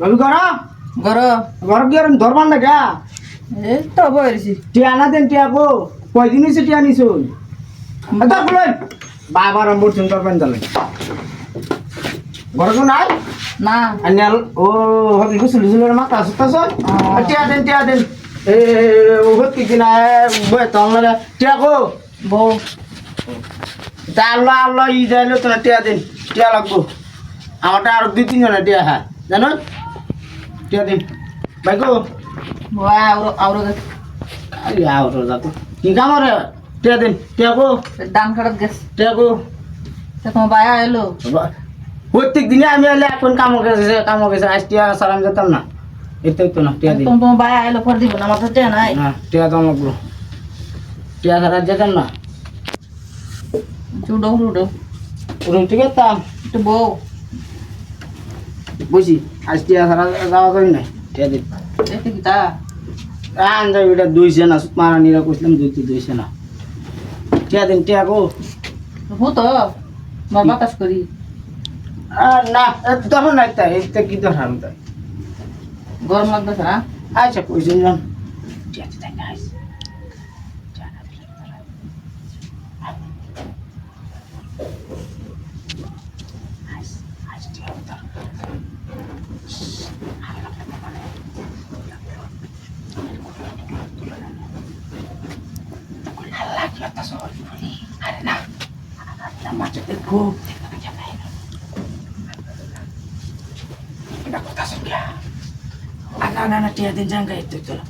রবি করা গর ঘর কি আর ধরবার না কে এই তো বইছি টিয়া না দেন টিয়া গো কয়দিন হয়েছে টিয়া নিছুন বাবার নম্বর চিন্তা করবেন তাহলে ঘর তো নাই না আনিয়াল ও হবি গুসুল গুসুলের মাথা সুতাছ টিয়া দেন এ ও হতি কিনা বই তো আমরা টিয়া গো বউ তা আল্লাহ আল্লাহ ই যাইলো তো টিয়া দেন টিয়া লাগবো আমারটা আর 2-3 জন টিয়া হ্যাঁ জানো টিয়া দিন ভাই গো বউ আউরো আরে আউরো যাতো কি কাম রে টিয়া দিন টিয়া গো ডান কাটাত গেছ টিয়া গো তা তোমার বায়া এলো প্রত্যেক দিনে আমি এলে এখন কাম গেছে আজ টিয়া সালাম যেতাম না এতেই তো না টিয়া দিন তোমার বায়া এলো ফর দিব না আমার তো টেয়া নাই না টিয়া তো লাগবো টিয়া সারা যেতাম না চুডো চুডো ওরকম ঠিক আছে একটু বউ বুঝি আজ টিয়া সারা যাওয়া করি নাই টিয়া দিন দেখতে কি তা আনজা এটা 200 না মারা নিরা কইলাম 200 না টিয়া দিন টিয়া গো হতো বাতাস করি আর না তখন নাই তাই এটা কি দরকার তাই গরম লাগতেছে না আচ্ছা কইছেন না না টিয়া দিন জাঙ্গা একটু চলো